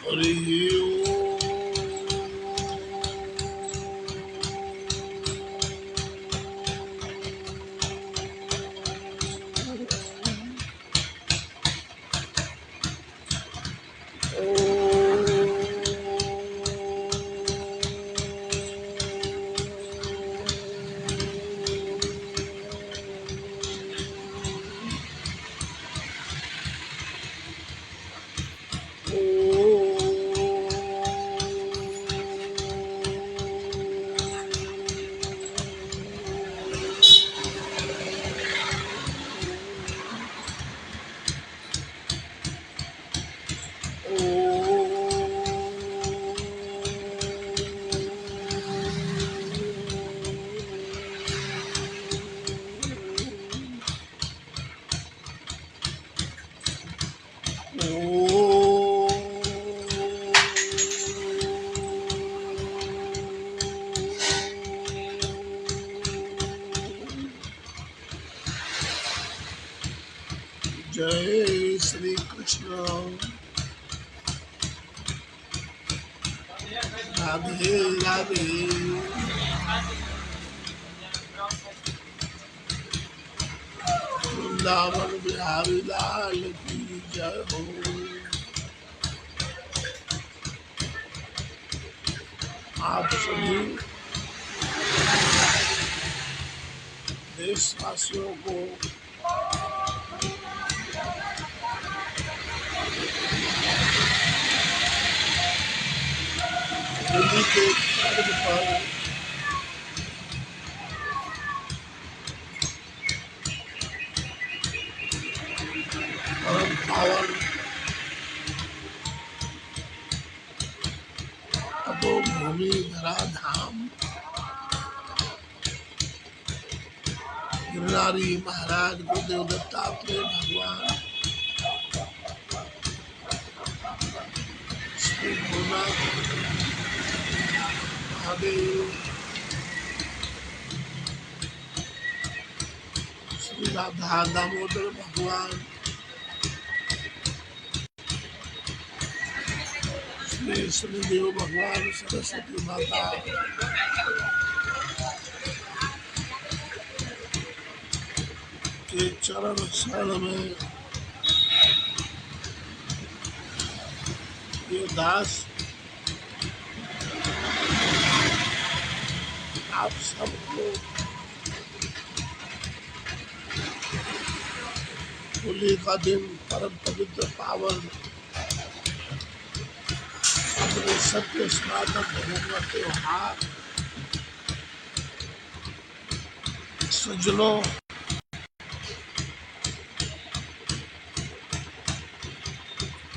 हरि ओम। जय श्री कृष्ण। राधे राधे। वृंदावन बिहारी लाल की जय हो। आप सभी देशवासियों को होली के पर्व पर परम पावन तपोभूमि धराधाम गिरनारी महाराज गुरुदेव दत्तात्रेय भगवान श्री भोलानाथ महादेव श्री राधा दामोदर भगवान श्री शनिदेव भगवान सरस्वती माता के चरण शरण में ये दास आप सबको होली का दिन परम पवित्र पावन अपने सत्य स्नातक धर्म का त्योहार सज्जनों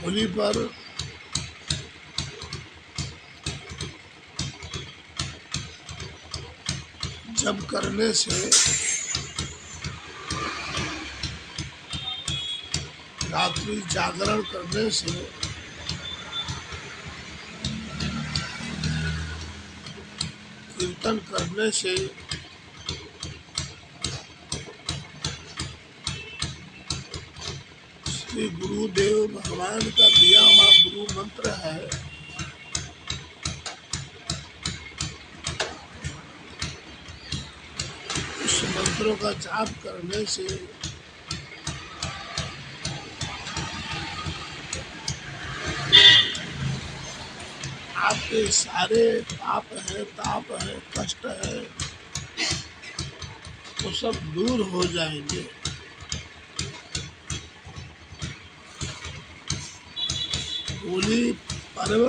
होली पर जप करने से रात्रि जागरण करने से कीर्तन करने से श्री गुरुदेव भगवान का दिया हुआ गुरु मंत्र है उस मंत्रों का जाप करने से आपके सारे पाप है ताप है कष्ट है वो सब दूर हो जाएंगे। होली पर्व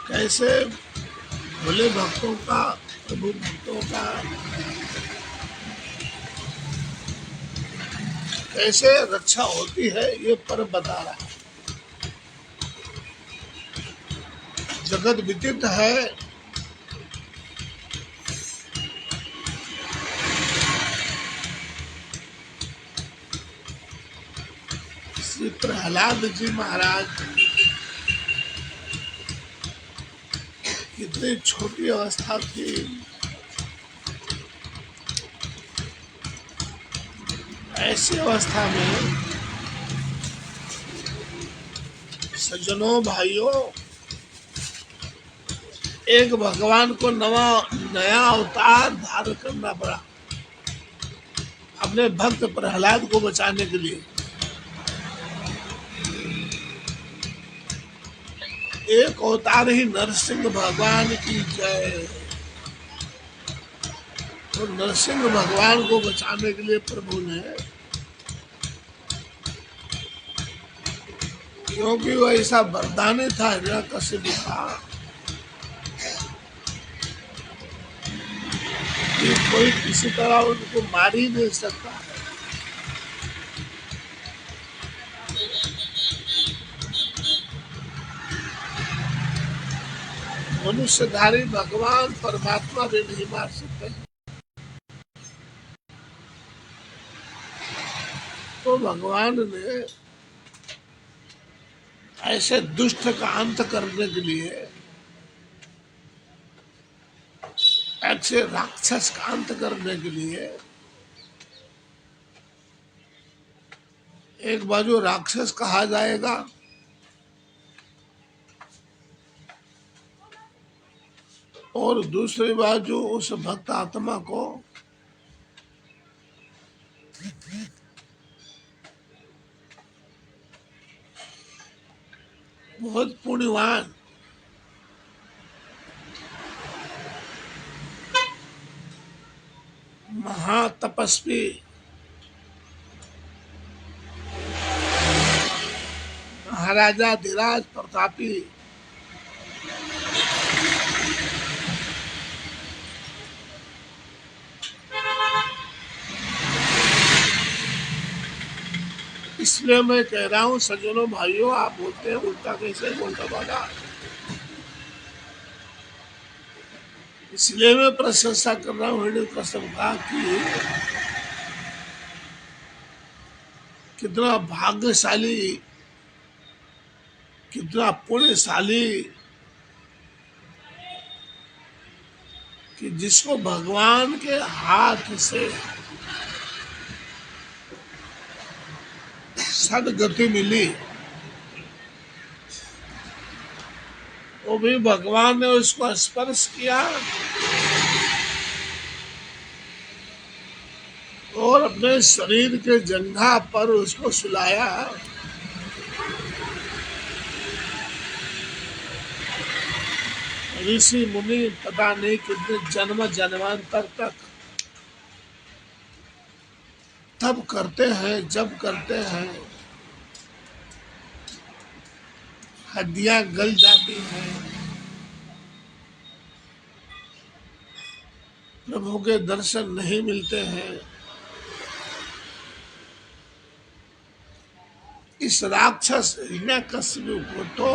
कैसे भोले भक्तों का प्रभु भक्तों का कैसे रक्षा होती है ये पर्व बता रहा है। जगत विदित है श्री प्रहलाद जी महाराज कितनी छोटी अवस्था थी ऐसी अवस्था में सज्जनों भाइयों, एक भगवान को नया अवतार धारण करना पड़ा अपने भक्त प्रहलाद को बचाने के लिए। एक अवतार ही नरसिंह भगवान की जय। तो नरसिंह भगवान को बचाने के लिए प्रभु ने, क्योंकि वो ऐसा वरदानी था हिरण्यकशिपु का कि कोई किसी तरह उनको मार ही नहीं सकता। मनुष्यधारी भगवान परमात्मा भी नहीं मार सकते। तो भगवान ने ऐसे दुष्ट का अंत करने के लिए, ऐसे राक्षस का अंत करने के लिए, एक बाजू राक्षस कहा जाएगा और दूसरी बाजू उस भक्त आत्मा को बहुत पुण्यवान, महातपस्वी, महाराजा धीराज प्रतापी, इसलिए मैं कह रहा हूं सज्जनों भाइयों, आप बोलते हैं उल्टा कैसे बोलता बाबा। इसलिए मैं प्रशंसा कर रहा हूँ हिरण्यकश्यप का कि कितना भाग्यशाली, कितना पुण्यशाली कि जिसको भगवान के हाथ से सदगति मिली, वो भी भगवान ने उसको स्पर्श किया और अपने शरीर के जंघा पर उसको सुलाया। ऋषि मुनि पता नहीं कितने जन्म जन्मांतर तक तब करते हैं, जब करते हैं हड्डियां गल जाती हैं, प्रभु के दर्शन नहीं मिलते हैं। इस राक्षस हिरण्यकशिपु को तो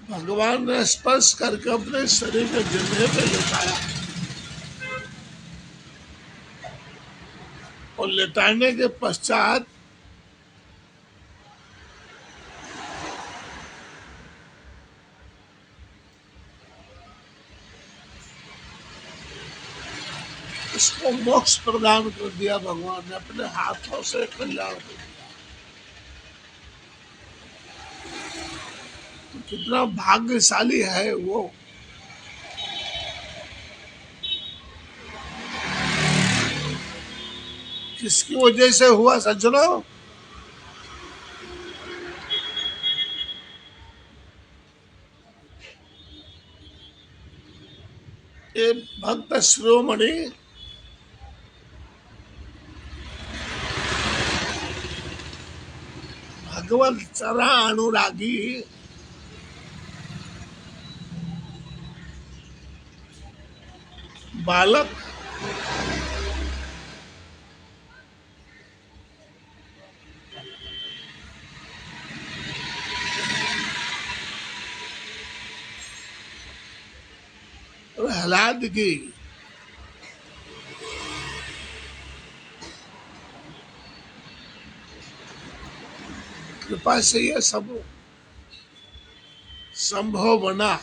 भगवान ने स्पर्श करके अपने शरीर के जंघे पे लेटाया और लेटाने के पश्चात उसको मोक्ष प्रदान कर दिया भगवान ने अपने हाथों से, कल्याण कर दिया। तो कितना भाग्यशाली है वो। किसकी वजह से हुआ सज्जनों? ये भक्त शिरोमणि भगवत चरण अनुरागी बालक प्रहलाद की कृपा से यह सब संभव बना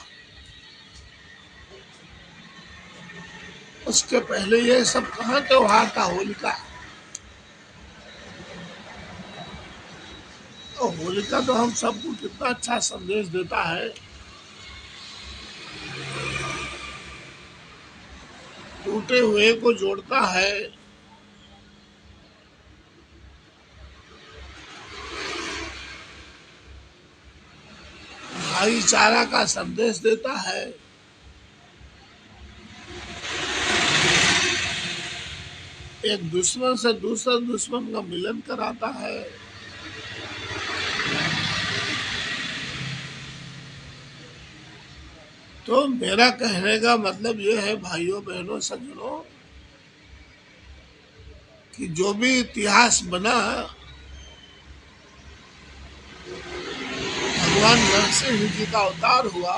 उसके पहले ये सब कहाँ त्योहार था होलिका। तो होलिका तो हम सबको कितना अच्छा संदेश देता है, टूटे हुए को जोड़ता है, भाईचारा का संदेश देता है, एक दुश्मन से दूसरा दुश्मन का मिलन कराता है। तो मेरा कहने का मतलब ये है भाइयों बहनों सज्जनों, कि जो भी इतिहास बना, भगवान नरसिंह जी का अवतार हुआ,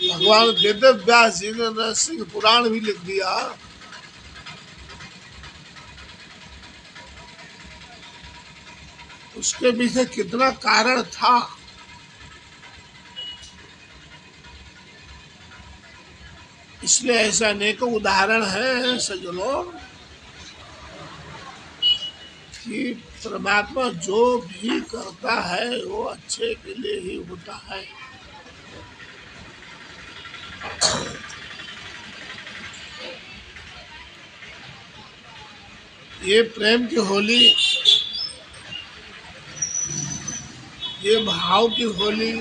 भगवान वेद व्यास जी ने नरसिंह पुराण भी लिख दिया। उसके पीछे कितना कारण था, इसलिए ऐसे अनेकों उदाहरण हैं सज्जनों कि परमात्मा जो भी करता है वो अच्छे के लिए ही होता है। ये प्रेम की होली, ये भाव की होली,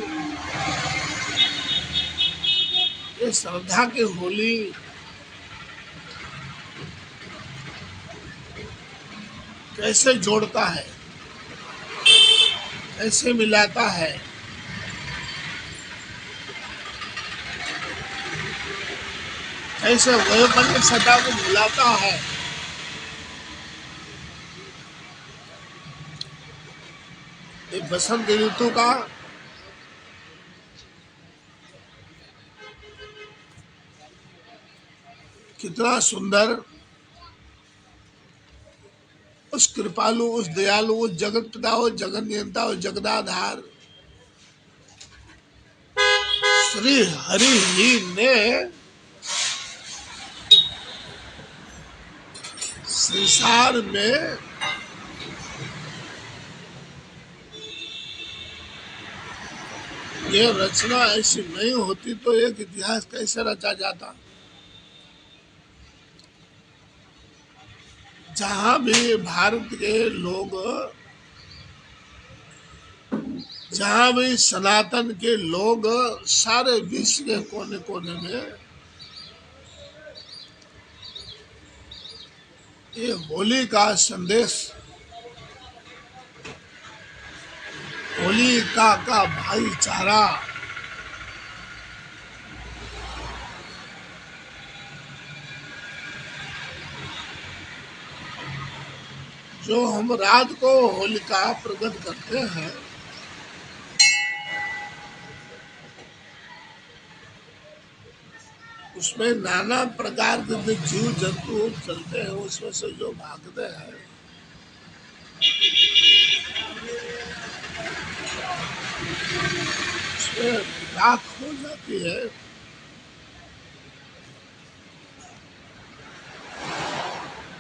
ये श्रद्धा की होली कैसे जोड़ता है, कैसे मिलाता है, कैसे वयोपन सदा को भुलाता है। ये बसंत ऋतु का कितना सुंदर, उस कृपालु, उस दयालु, उस जगत पिता, उस जगत नियंता, उस जगदाधार श्री हरि ही ने संसार में ये रचना ऐसी नहीं होती तो एक इतिहास कैसे रचा जाता। जहां भी भारत के लोग, जहां भी सनातन के लोग सारे विश्व के कोने कोने में ये होली का संदेश, होलिका का भाईचारा, जो हम रात को होलिका प्रकट करते हैं, उसमें नाना प्रकार के जो जीव जंतु चलते हैं, उसमें से जो भागते हैं, उसमें राख हो जाती है।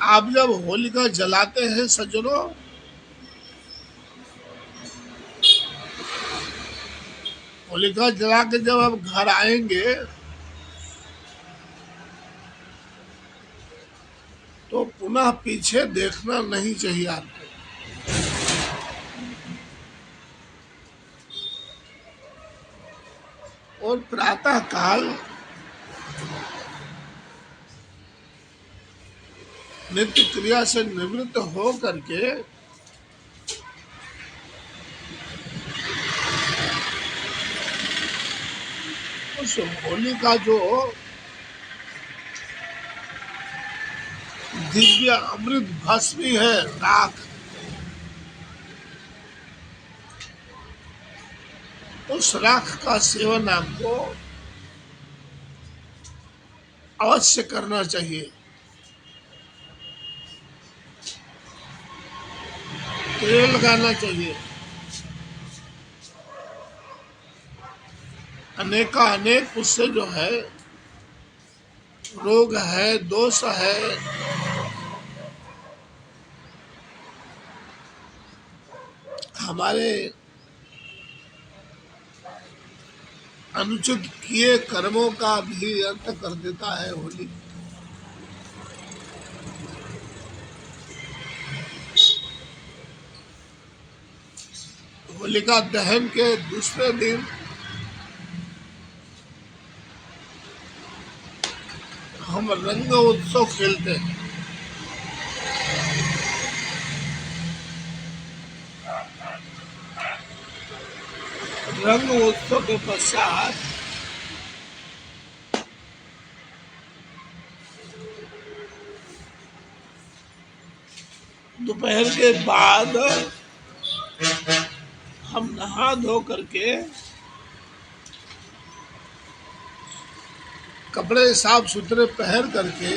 आप जब होलिका जलाते हैं सज्जनों, होलिका जला के जब आप घर आएंगे तो पुनः पीछे देखना नहीं चाहिए आपको। और प्रातः काल नित्य क्रिया से निवृत्त हो करके उस होली का जो दिव्य अमृत भस्मी है राख, उस राख का सेवन आपको अवश्य करना चाहिए। तेल लगाना चाहिए, अनेका अनेक उससे जो है रोग है, दोष है, हमारे अनुचित किए कर्मों का भी अंत कर देता है होली। होलिका दहन के दूसरे दिन हम रंग उत्सव खेलते हैं। रंग उत्सव के पश्चात दोपहर के बाद हम नहा धो करके कपड़े साफ सुथरे पहन करके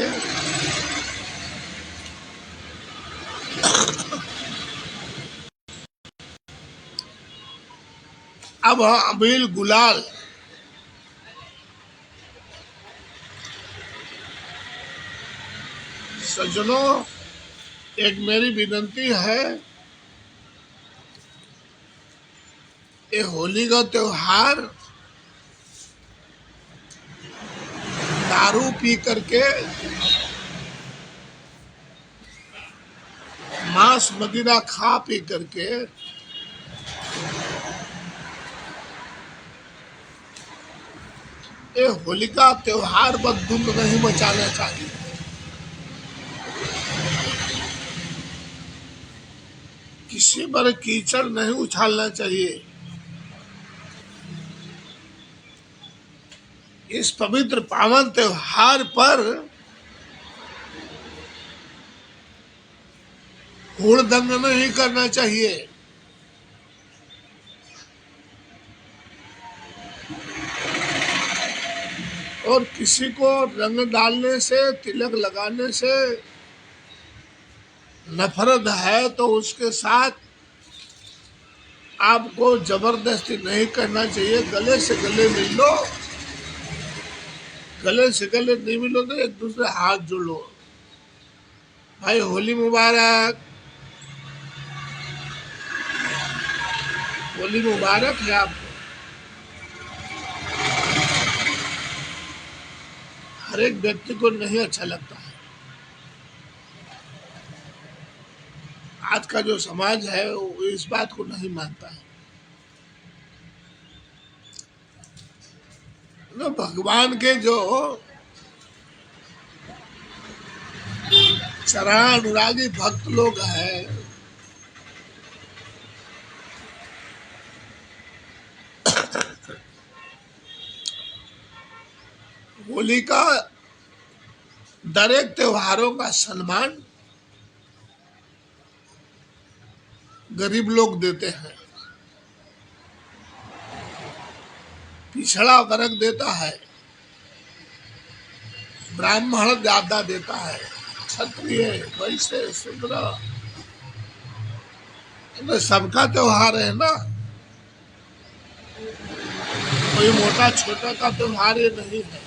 अब अबील गुलाल सज्जनों, एक मेरी विनती है, ये होली का त्योहार दारू पी करके, मांस मदिरा खा पी करके ये होलिका त्योहार पर धुंध नहीं मचाना चाहिए। किसी पर कीचड़ नहीं उछालना चाहिए। इस पवित्र पावन त्योहार पर हुड़दंग नहीं करना चाहिए। और किसी को रंग डालने से, तिलक लगाने से नफरत है तो उसके साथ आपको जबरदस्ती नहीं करना चाहिए। गले से गले मिल लो, गले से गले नहीं मिलो तो एक दूसरे हाथ जोड़ लो। भाई होली मुबारक, होली मुबारक है आपको। हर एक व्यक्ति को नहीं अच्छा लगता है। आज का जो समाज है वो इस बात को नहीं मानता है। तो भगवान के जो चरणानुरागी भक्त लोग हैं, होली का दर एक त्योहारों का सम्मान गरीब लोग देते हैं, पिछड़ा वर्ग देता है, ब्राह्मण ज्यादा देता है, क्षत्रिय, वैश्य, शूद्र, तो सबका त्योहार है ना। कोई मोटा छोटा का त्योहार ये नहीं है।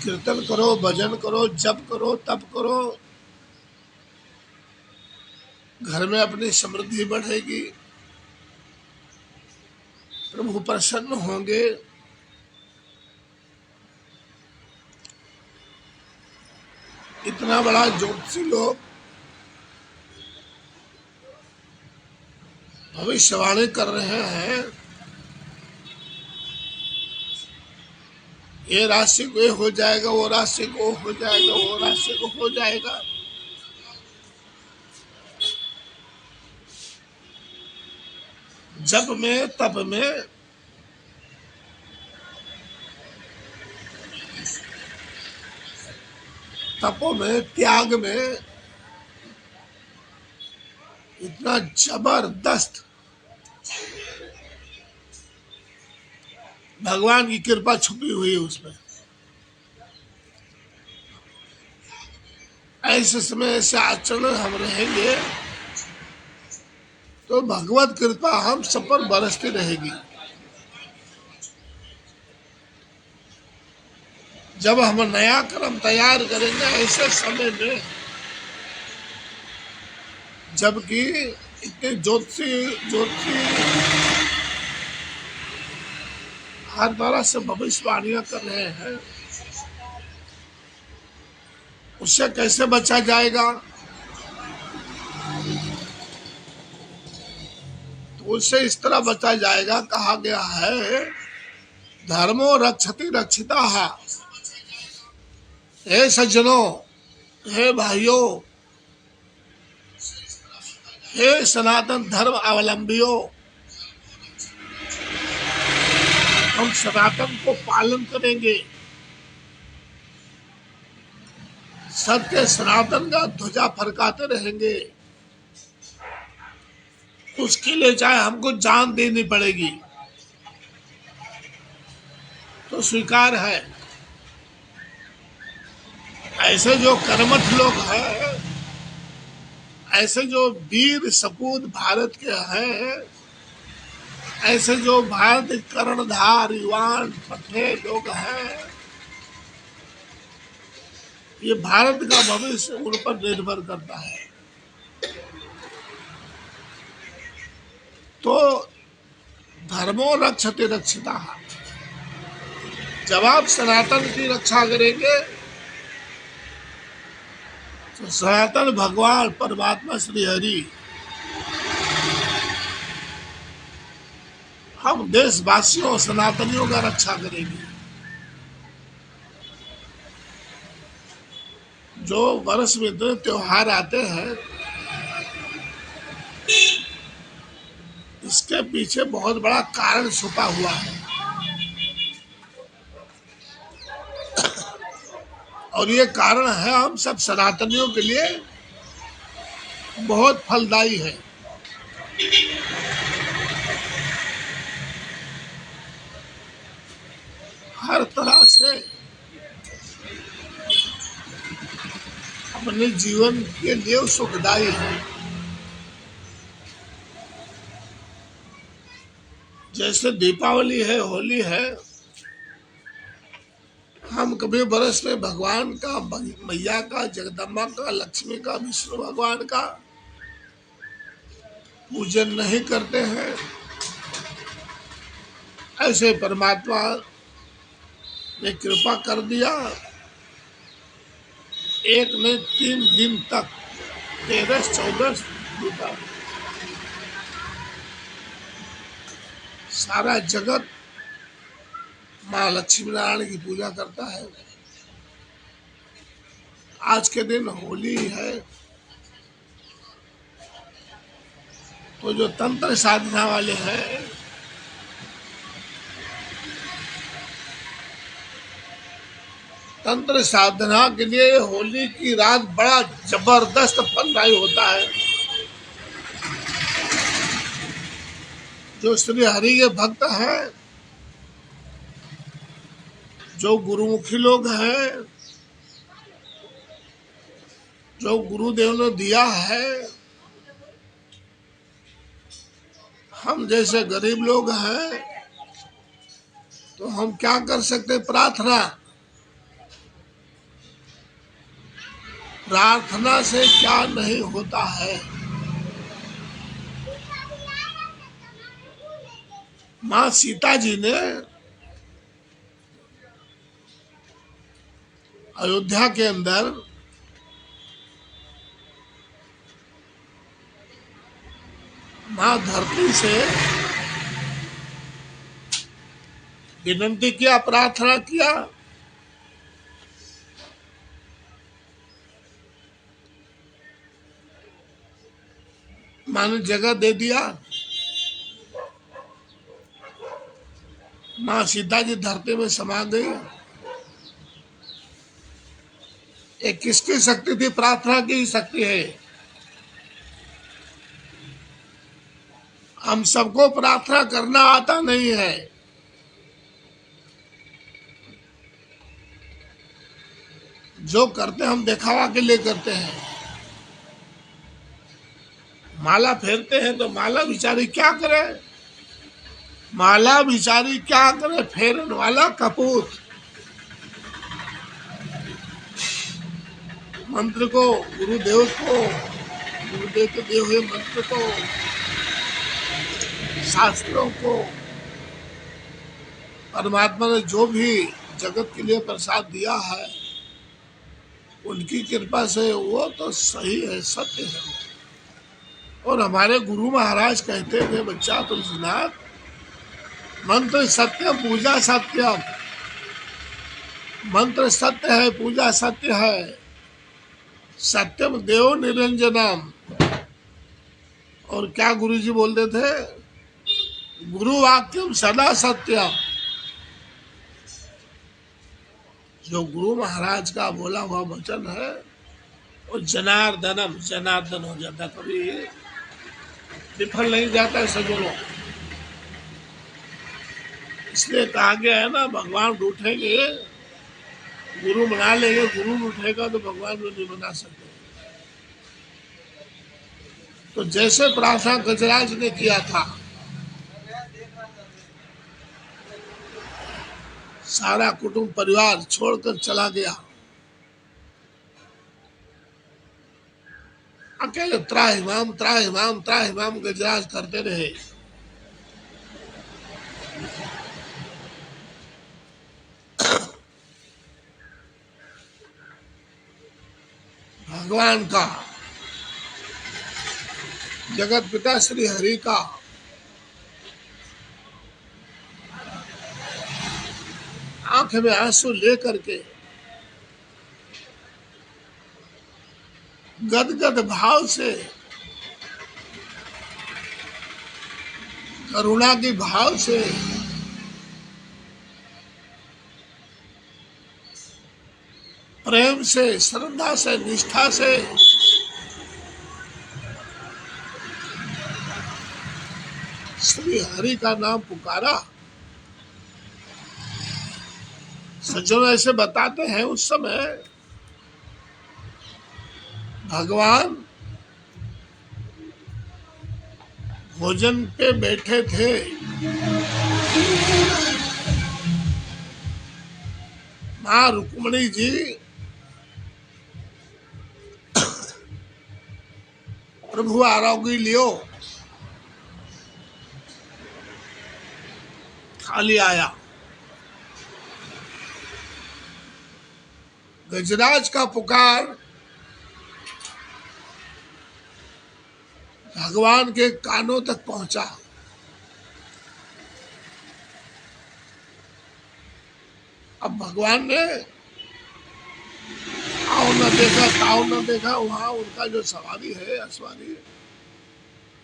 कीर्तन करो, भजन करो, जप करो, तप करो, घर में अपनी समृद्धि बढ़ेगी, प्रभु प्रसन्न होंगे। इतना बड़ा ज्योतिषी लोग भविष्यवाणी कर रहे हैं, ये राशि को ये हो जाएगा, वो राशि को हो जाएगा, वो राशि को हो जाएगा। जप में, तप में, तपों में, त्याग में इतना जबरदस्त भगवान की कृपा छुपी हुई है उसमें। ऐसे समय ऐसे आचरण हम रहेंगे तो भगवत कृपा हम सब पर बरसती रहेगी। जब हम नया कर्म तैयार करेंगे ऐसे समय में, जबकि इतने ज्योति हर तरह से भविष्यवाणियां कर रहे हैं, उससे कैसे बचा जाएगा? तो उससे इस तरह बचा जाएगा, कहा गया है धर्मो रक्षति रक्षिता। हे सज्जनों, हे भाइयों, हे सनातन धर्म अवलंबियों, हम सनातन को पालन करेंगे, सत्य सनातन का ध्वजा फरकाते रहेंगे। उसके लिए चाहे हमको जान देनी पड़ेगी तो स्वीकार है। ऐसे जो कर्मठ लोग हैं, ऐसे जो वीर सपूत भारत के हैं, ऐसे जो भारत कर्णधार युवान पठे लोग हैं, ये भारत का भविष्य उन पर निर्भर करता है। तो धर्मो रक्षते रक्षिता, जब आप सनातन की रक्षा करेंगे तो सनातन भगवान परमात्मा श्री हरि हम देशवासियों सनातनियों का रक्षा करेंगे। जो वर्ष में दो त्योहार आते हैं, इसके पीछे बहुत बड़ा कारण छुपा हुआ है, और ये कारण है हम सब सनातनियों के लिए बहुत फलदायी है। हर तरह से अपने जीवन के लिए सुखदायी है। जैसे दीपावली है, होली है, हम कभी बरस में भगवान का, मैया का, जगदम्बा का, लक्ष्मी का, विष्णु भगवान का पूजन नहीं करते हैं। ऐसे परमात्मा ने कृपा कर दिया, एक ने 3 दिन तक 13-14 दिन सारा जगत माँ लक्ष्मी नारायण की पूजा करता है। आज के दिन होली है, तो जो तंत्र साधना वाले हैं, तंत्र साधना के लिए होली की रात बड़ा जबरदस्त फलदायी होता है। जो श्री हरि के भक्त हैं, जो गुरुमुखी लोग हैं, जो गुरुदेव ने दिया है, हम जैसे गरीब लोग हैं तो हम क्या कर सकते? प्रार्थना। प्रार्थना से क्या नहीं होता है। माँ सीता जी ने अयोध्या के अंदर माँ धरती से विनती किया, प्रार्थना किया, माँ ने जगह दे दिया। माँ सीता जी धरती में समा गई। ये किसकी शक्ति थी? प्रार्थना की शक्ति है। हम सबको प्रार्थना करना आता नहीं है। जो करते हम दिखावा के लिए करते हैं। माला फेरते हैं तो माला बिचारी क्या करे, माला बिचारी क्या करे, फेरन वाला कपूत। मंत्र को, गुरुदेव को, गुरुदेव के दिए हुए मंत्र को, शास्त्रों को, परमात्मा ने जो भी जगत के लिए प्रसाद दिया है, उनकी कृपा से वो तो सही है, सत्य है। और हमारे गुरु महाराज कहते थे, बच्चा तुलसीनाथ, मंत्र सत्यम पूजा सत्यम, मंत्र सत्य है, पूजा सत्य है, सत्यम देव निरंजनम। और क्या गुरु जी बोलते थे, गुरु वाक्यम सदा सत्यम। जो गुरु महाराज का बोला हुआ वचन है वो जनार्दनम, जनार्दन हो जाता, कभी विफल नहीं जाता है सज्जनों। इसलिए कहा गया है ना, भगवान रूठेंगे, गुरु बना लेंगे, गुरु रूठेगा तो भगवान भी नहीं बना सकते। तो जैसे प्रार्थना गजराज ने किया था, सारा कुटुंब परिवार छोड़कर चला गया, अकेले त्राहिमाम त्राहिमाम त्राहिमाम गजराज करते रहे। भगवान का, जगत पिता श्री हरि का आंख में आंसू लेकर के गदगद भाव से, करुणा के भाव से प्रेम से, श्रद्धा से, निष्ठा से श्री हरि का नाम पुकारा। सज्जन ऐसे बताते हैं, उस समय भगवान भोजन पे बैठे थे, मां रुक्मणी जी प्रभु आरोग्य लियो, खाली आया। गजराज का पुकार भगवान के कानों तक पहुंचा। अब भगवान ने आओ न देखा, ताओ न देखा, वहां उनका जो सवारी है, असवारी,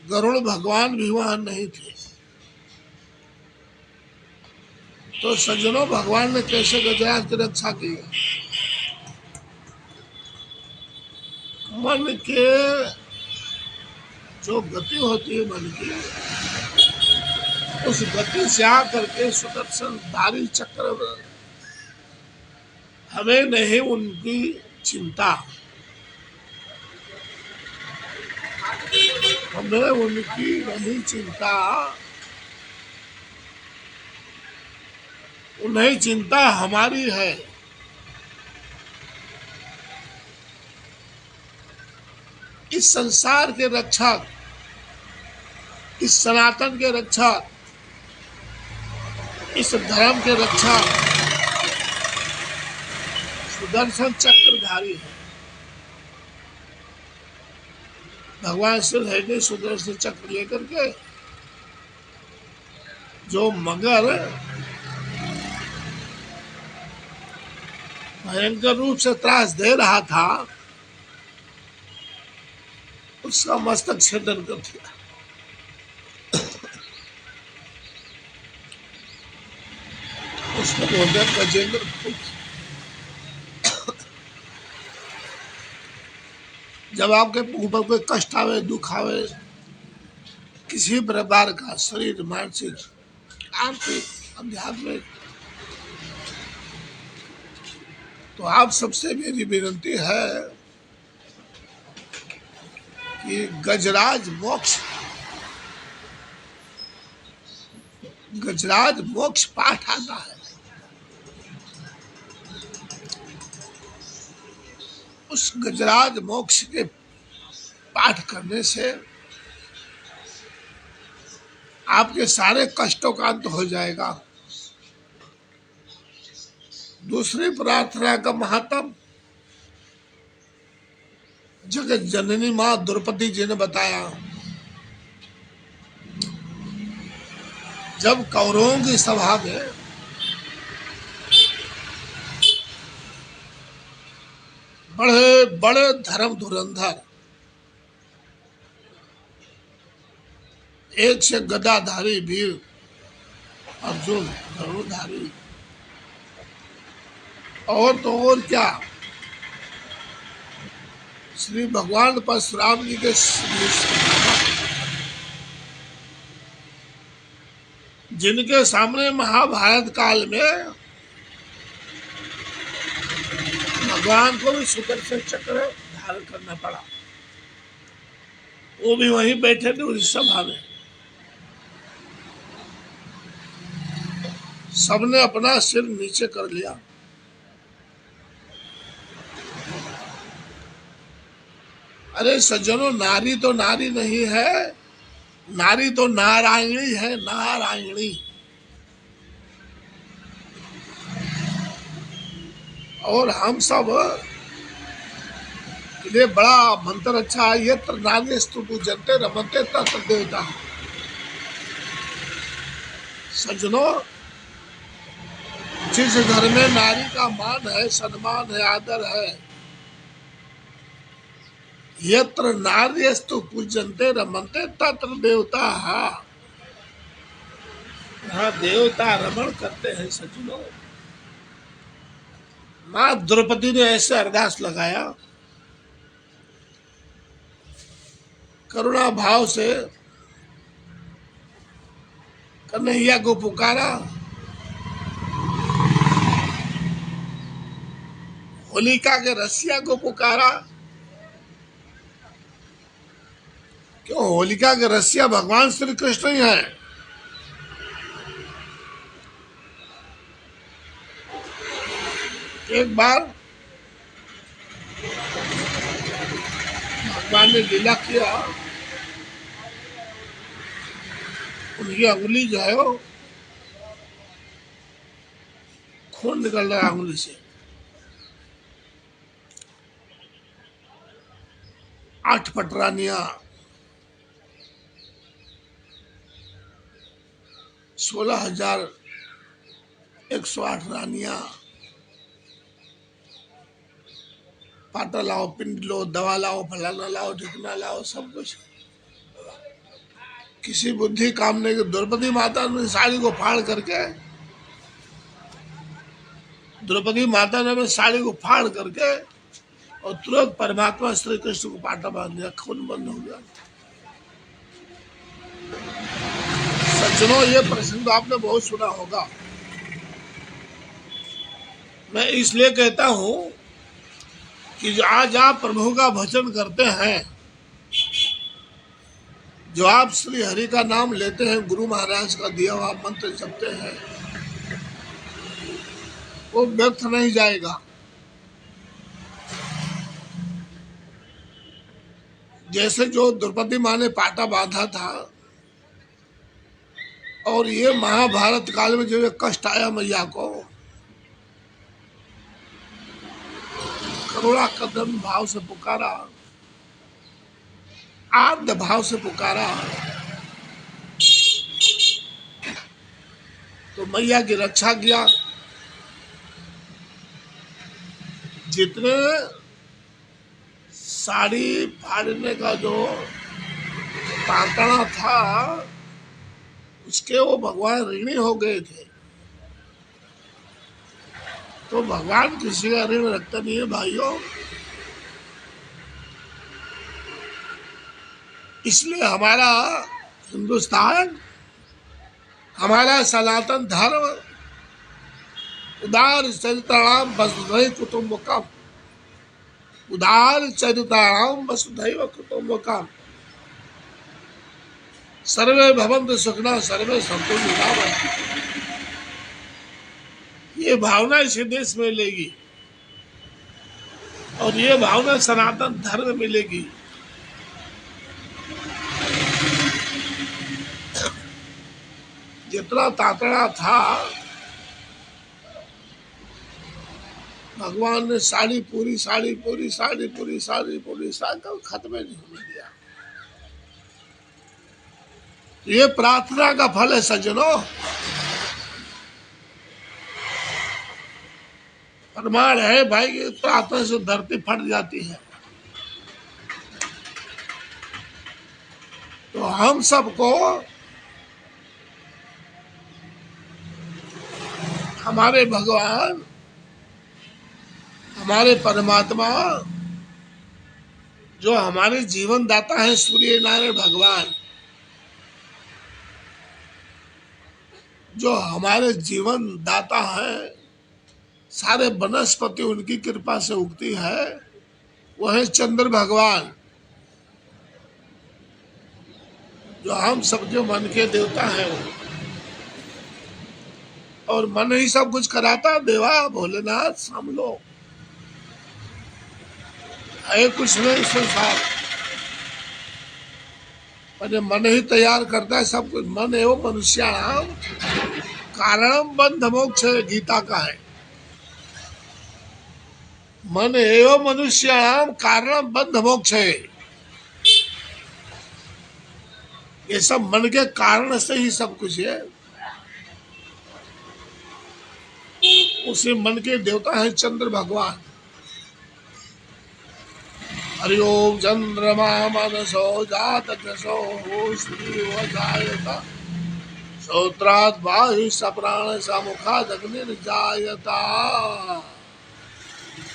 गरुड़ भगवान भी वहां नहीं थे। तो सज्जनों, भगवान ने कैसे गजराज की रक्षा की? मन के जो गति होती है, मन की, उस गति से आकर के सुदर्शन धारी चक्र, हमें नहीं उनकी चिंता, हमें उनकी नहीं चिंता, उन्हें चिंता हमारी है। इस संसार के रक्षक, इस सनातन के रक्षक, इस धर्म के रक्षक सुदर्शन चक्रधारी है। भगवान श्री हरि ने सुदर्शन चक्र लेकर के जो मगर भयंकर रूप से त्रास दे रहा था, उसका मस्तक छेदन कर दिया। उसको बोलते हैं गजेंद्र पुत्र। जब आपके ऊपर कोई कष्ट आवे, दुख आवे, किसी प्रकार का, शरीर, मानसिक, आर्थिक, आध्यात्मिक, तो आप सबसे मेरी विनती है कि गजराज मोक्ष पाठ आता है, उस गजराज मोक्ष के पाठ करने से आपके सारे कष्टों का अंत हो जाएगा। दूसरी प्रार्थना का महात्म जगत जननी माँ द्रौपदी जी ने बताया। जब कौरवों की सभा में बड़े बड़े धर्म धुरंधर, एक से गदाधारी वीर अर्जुन, धनुर्धारी, और तो और क्या, श्री भगवान परशुराम जी के जिनके सामने महाभारत काल में भगवान को भी सुदर्शन चक्र धारण करना पड़ा, वो भी वहीं बैठे थे उस सभा में। सबने अपना सिर नीचे कर लिया। अरे सज्जनों, नारी तो नारी नहीं है, नारी तो नारायणी है, नारायणी। और हम सब के लिए बड़ा मंत्र अच्छा है, यत्र नार्यस्तु पूज्यन्ते रमन्ते तत्र देवता। सज्जनों, जिस घर में नारी का मान है, सम्मान है, आदर है, यत्र नार्यस्तु पूज्यन्ते रमन्ते तत्र देवता, वहाँ देवता रमण करते हैं। सज्जनों, माँ द्रौपदी ने ऐसे अरदास लगाया, करुणा भाव से कन्हैया को पुकारा, होलिका के रसिया को पुकारा। क्यों? होलिका के रसिया भगवान श्री कृष्ण ही हैं। एक बार भगवान ने लीला किया, उनकी अंगुली जो है वो खून निकल रहा है अंगुली से। 8 पटरानियां, 16,108 रानियां, पाटा लाओ, पिंड लो, दवा लाओ, फलाना लाओ, ढिकना लाओ, सब कुछ। किसी बुद्धि काम नहीं की द्रौपदी माता ने साड़ी को फाड़ करके, द्रौपदी माता ने साड़ी को फाड़ करके और तुरंत परमात्मा श्री कृष्ण को पाटा बांध दिया, खून बंद हो गया। सज्जनों, ये प्रसंग तो आपने बहुत सुना होगा। मैं इसलिए कहता हूं कि जो आज आप प्रभु का भजन करते हैं, जो आप श्री हरि का नाम लेते हैं, गुरु महाराज का दिया हुआ मंत्र जपते हैं, वो व्यर्थ नहीं जाएगा। जैसे जो द्रौपदी माँ ने पाटा बांधा था, और ये महाभारत काल में जो कष्ट आया मैया को, करुणा कदम भाव से पुकारा, आद्य भाव से पुकारा, तो मैया की रक्षा किया। जितने साड़ी फाड़ने का जो तांतना था, उसके वो भगवान ऋणी हो गए थे। तो भगवान किसी का ऋण रखता नहीं है भाइयों। इसलिए हमारा हिंदुस्तान, हमारा सनातन धर्म उदार चरिताणाम वसुधैव कुटुम्बकम, उदार चरिताणाम वसुधैव कुटुम्बकम, सर्वे भवन्तु सुखिनः सर्वे सन्तु निरामया। ये भावना इसी देश में मिलेगी और ये भावना सनातन धर्म में मिलेगी। जितना तातड़ा था भगवान ने साड़ी पूरी साड़ी पूरी साड़ी पूरी साड़ी पूरी साड़ी कभी खत्म नहीं होने दिया। ये प्रार्थना का फल है सज्जनों। प्रमाण है भाई कि प्रार्थना से धरती फट जाती है। तो हम सबको हमारे भगवान, हमारे परमात्मा, जो हमारे जीवन दाता है सूर्य नारायण भगवान, जो हमारे जीवन दाता है, सारे वनस्पति उनकी कृपा से उगती है, वह है चंद्र भगवान, जो हम सबके मन के देवता है। और मन ही सब कुछ कराता। देवा भोलेनाथ सामलो है कुछ नहीं संसार, पर मन ही तैयार करता है सब कुछ। मन एवं मनुष्याणाम कारणम बंध मोक्ष, गीता का है। मन एवं मनुष्याणाम कारणम बंध मोक्ष है। ये सब मन के कारण से ही सब कुछ है। उसी मन के देवता है चंद्र भगवान। हरिओम चंद्रमा मनसो जात जसो सूर्यो जायता, श्रोत्रात् बाहि सप्राण समुखात् अग्निर्जायता।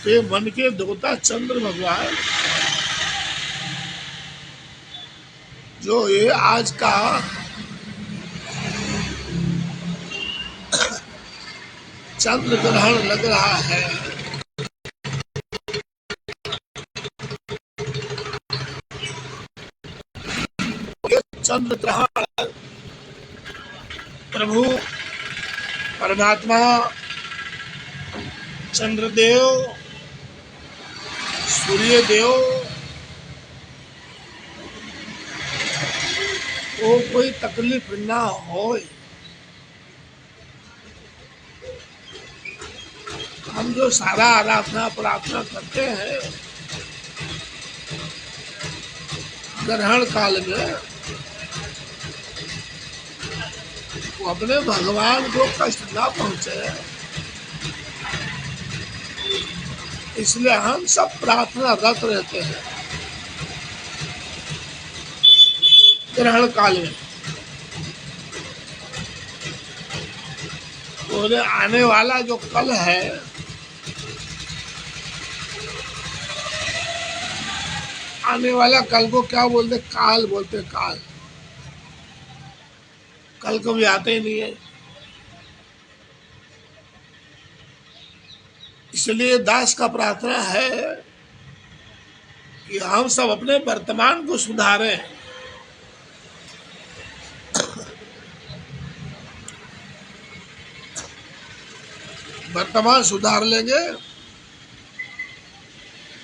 ये मन के देवता चंद्र भगवान, जो ये आज का चंद्र ग्रहण लग रहा है, चंद्र ग्रहण प्रभु परमात्मा चंद्रदेव सूर्यदेव को कोई तकलीफ ना हो। हम जो सारा आराधना प्रार्थना करते हैं ग्रहण काल में, वो अपने भगवान को कष्ट ना पहुंचे, इसलिए हम सब प्रार्थना रत रहते हैं ग्रहण काल में। और आने वाला जो कल है, आने वाला कल को क्या बोलते? काल बोलते। काल कल कभी आते ही नहीं है। इसलिए दास का प्रार्थना है कि हम सब अपने वर्तमान को सुधारें। वर्तमान सुधार लेंगे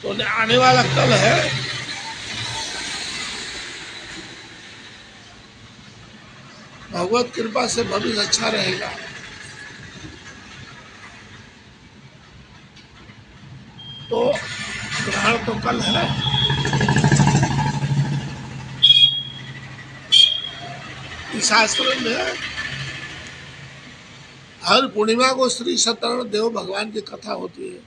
तो आने वाला कल है, भगवत कृपा से भविष्य अच्छा रहेगा। तो ग्रहण तो कल है। इस शास्त्र में हर पूर्णिमा को श्री सत्यनारायण देव भगवान की कथा होती है।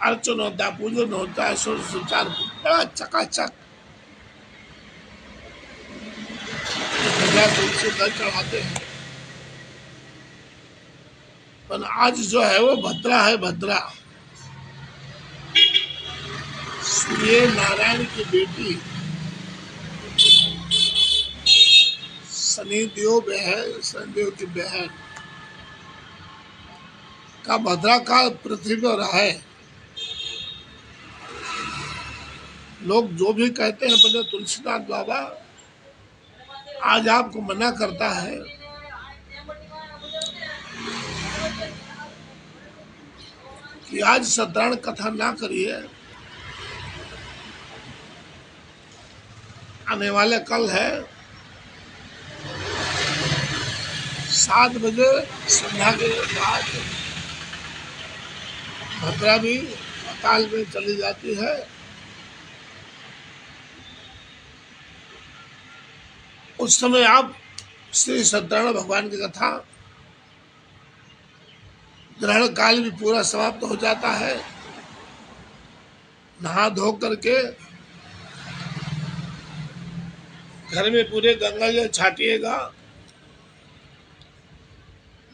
अर्चन होता है, पूजन होता है, सुचार बड़ा चकाचक से घर चढ़ाते हैं। पर आज जो है वो भद्रा है। भद्रा सूर्य नारायण की बेटी शनिदेव बहन, शनिदेव की बहन का भद्रा काल पृथ्वी पर है। लोग जो भी कहते हैं पंडित तुलसीदास बाबा आज आपको मना करता है कि आज सत्यारण कथा ना करिए, आने वाले कल है 7 बजे संध्या के बाद भद्रा भी अकाल में चली जाती है। उस समय आप श्री सत्यारण भगवान की कथा ग्रहण काल भी पूरा समाप्त हो जाता है। नहा धो करके घर में पूरे गंगा जल छाटिएगा।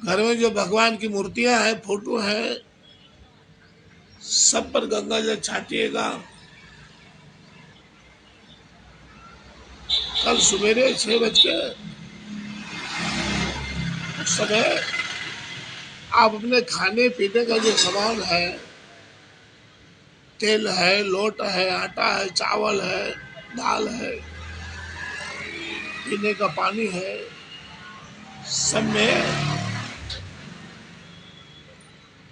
घर में जो भगवान की मूर्तियां हैं, फोटो हैं, सब पर गंगा जल छाटिएगा। कल सवेरे 6 बजे उस समय आप अपने खाने पीने का जो सामान है, तेल है, लोट है, आटा है, चावल है, दाल है, पीने का पानी है, सब में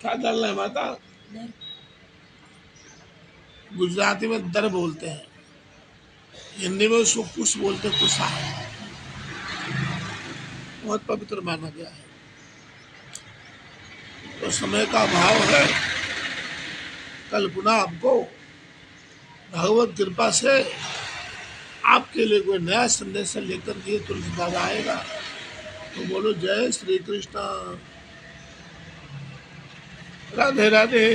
क्या डालना है माता? गुजराती में दर बोलते हैं, हिंदी में उसको कुछ बोलते हैं, कुशा। बहुत पवित्र माना गया है। तो समय का अभाव है। कल पुनः आपको भगवत कृपा से आपके लिए कोई नया संदेश लेकर के तुलसी बाबा आएगा। तो बोलो जय श्री कृष्ण, राधे राधे।